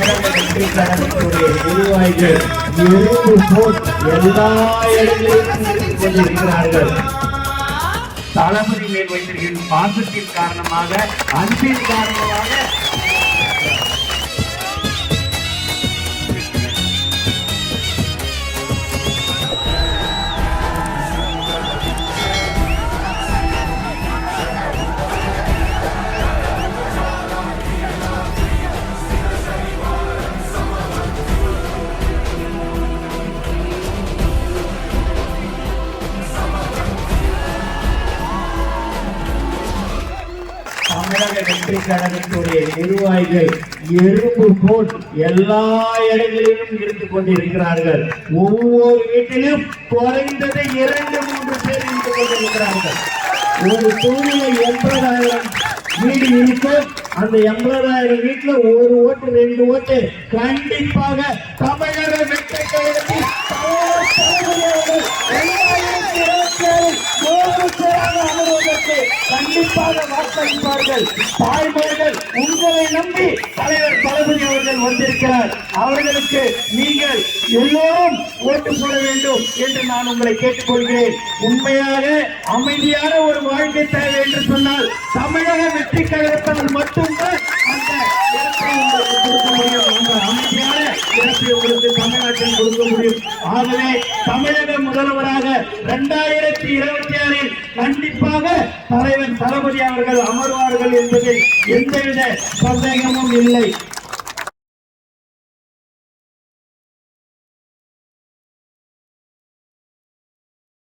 தமிழக வெற்றி கழகத்துடைய நிர்வாகிகள் எறும்பு போல் எல்லா இடங்களிலும் இருந்து கொண்டிருக்கிறார்கள். தளபதி மேல் வைத்திருக்கிற பாசத்தின் காரணமாக, அன்பின் காரணமாக தமிழக வெற்றி கழகத்துடைய நிர்வாகிகள் எறும்பு போல் எல்லா இடங்களிலும் இருந்து கொண்டிருக்கிறார்கள். ஒவ்வொரு வீட்டிலும் குறைந்தது 2-3 பேர் இருந்து கொண்டிருக்கிறார்கள். ஒரு சூழ்நிலை 80,000 வீடு இருக்கும். அந்த 80,000 வீட்டுல 1 ஓட்டு 2 ஓட்டு கண்டிப்பாக தமிழக வெற்றி கழகத்தில் கண்டிப்பாக வாக்களிப்பார்கள். தாய்மார்கள் உங்களை நம்பி தலைவர் தளபதி அவர்கள் வந்திருக்கிறார். அவர்களுக்கு நீங்கள் எல்லோரும் ஓட்டு போட வேண்டும் என்று நான் உங்களை கேட்டுக்கொள்கிறேன். உண்மையாக அமைதியான ஒரு வாழ்க்கை தேவை என்று சொன்னால் தமிழக வெற்றி கழகத்தால் மட்டும்தான் அந்த இடத்தை உங்களுக்கு கொடுக்க முடியும். அந்த அமைதியான இடத்தை உங்களுக்கு தமிழ்நாட்டில் கொடுக்க முடியும். ஆகவே தமிழக முதல்வராக 2026 கண்டிப்பாக தலைவர் தளபதி அவர்கள் அமர்வார்கள் என்பதில் எந்தவித சந்தேகமும் இல்லை.